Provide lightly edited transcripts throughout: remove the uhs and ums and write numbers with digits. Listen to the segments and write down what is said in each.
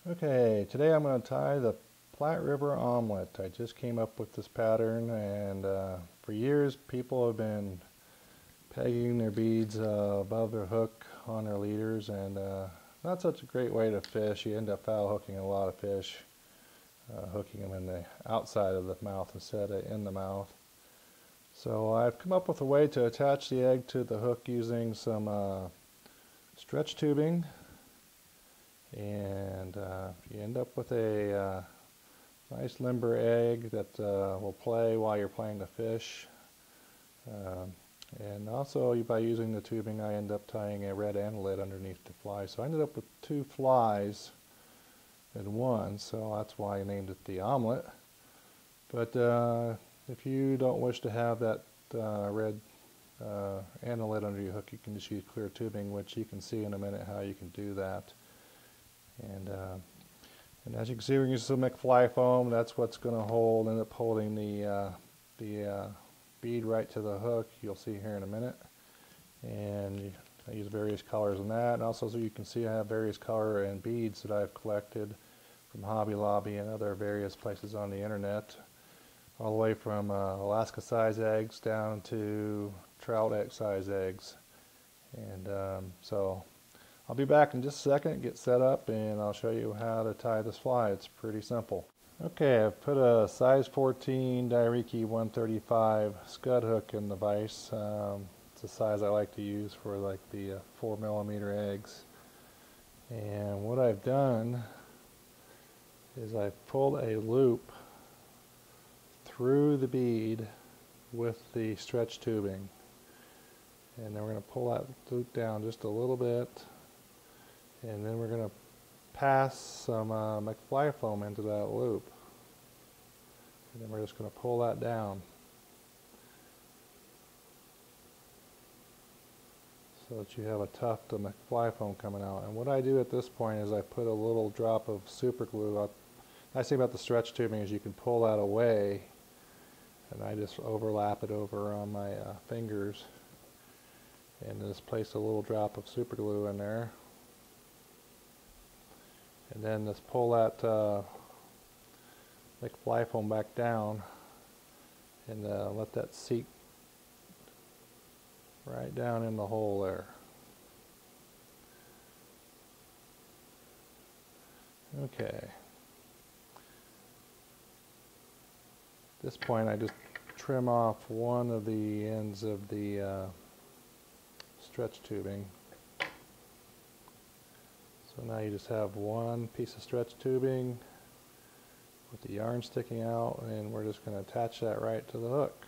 Okay, today I'm going to tie the Platte River Omelette. I just came up with this pattern, and for years people have been pegging their beads above their hook on their leaders, and not such a great way to fish. You end up foul hooking a lot of fish, hooking them in the outside of the mouth instead of in the mouth. So I've come up with a way to attach the egg to the hook using some stretch tubing, and you end up with a nice limber egg that will play while you're playing the fish. And also by using the tubing I end up tying a red anelet underneath the fly. So I ended up with two flies in one, so that's why I named it the omelet. But if you don't wish to have that red anelet under your hook, you can just use clear tubing, which you can see in a minute how you can do that. And as you can see, we're using some McFly foam. That's what's going to end up holding the bead right to the hook. You'll see here in a minute. And I use various colors in that. And also, so you can see, I have various color and beads that I've collected from Hobby Lobby and other various places on the internet, all the way from Alaska size eggs down to trout size eggs. And so I'll be back in just a second, get set up, and I'll show you how to tie this fly. It's pretty simple. Okay, I've put a size 14 Dairiki 135 scud hook in the vise. It's the size I like to use for like the 4mm eggs. And what I've done is I've pulled a loop through the bead with the stretch tubing. And then we're going to pull that loop down just a little bit. And then we're going to pass some McFly foam into that loop. And then we're just going to pull that down so that you have a tuft of McFly foam coming out. And what I do at this point is I put a little drop of super glue. The nice thing about the stretch tubing is you can pull that away, and I just overlap it over on my fingers and just place a little drop of super glue in there. And then just pull that McFly foam back down and let that seat right down in the hole there. Okay. At this point I just trim off one of the ends of the stretch tubing. So now you just have one piece of stretch tubing with the yarn sticking out, and we're just going to attach that right to the hook.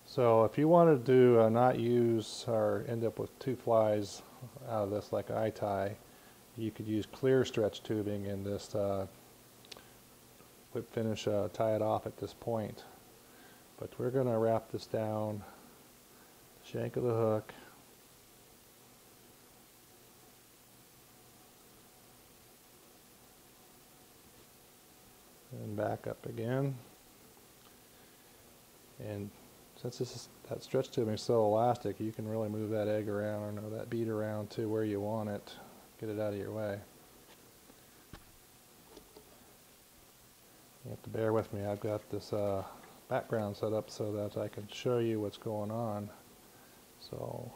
So if you wanted to not use or end up with two flies out of this like I tie, you could use clear stretch tubing and just tie it off at this point. But we're going to wrap this down shank of the hook, and back up again. And since that stretch tubing is so elastic, you can really move that egg around or that bead around to where you want it. Get it out of your way. You have to bear with me. I've got this background set up so that I can show you what's going on. So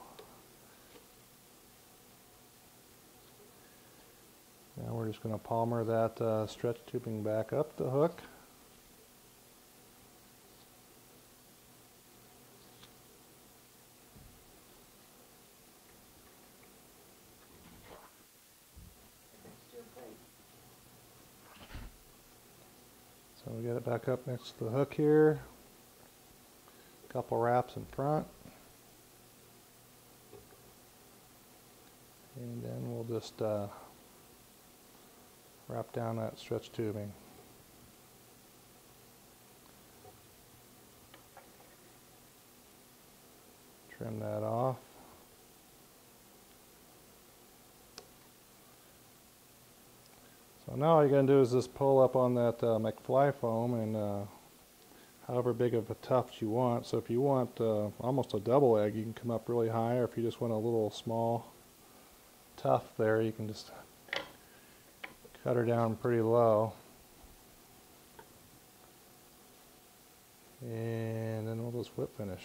now we're just going to palmer that stretch tubing back up the hook. So we get it back up next to the hook here. A couple wraps in front. And then we'll just wrap down that stretch tubing. Trim that off. So now all you're going to do is just pull up on that McFly foam and however big of a tuft you want. So if you want almost a double egg, you can come up really high, or if you just want a little small tuft there, you can just cut her down pretty low. And then we'll just whip finish.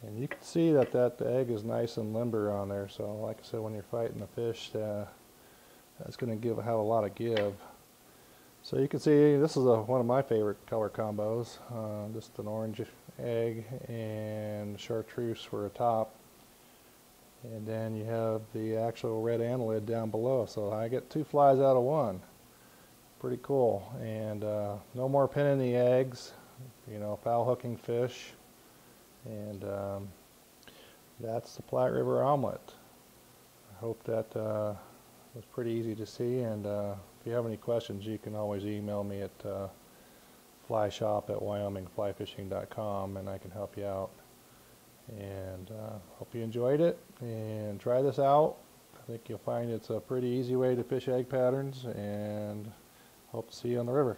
And you can see that that egg is nice and limber on there, so like I said, when you're fighting the fish, that's going to have a lot of give. So you can see this is one of my favorite color combos, just an orange egg and chartreuse for a top. And then you have the actual red annelid down below, so I get 2 flies out of 1. Pretty cool. And no more pinning the eggs, you know, foul hooking fish. And that's the Platte River Omelette. I hope that was pretty easy to see, and if you have any questions, you can always email me at flyshop@wyomingflyfishing.com, and I can help you out. And hope you enjoyed it, and try this out. I think you'll find it's a pretty easy way to fish egg patterns, and hope to see you on the river.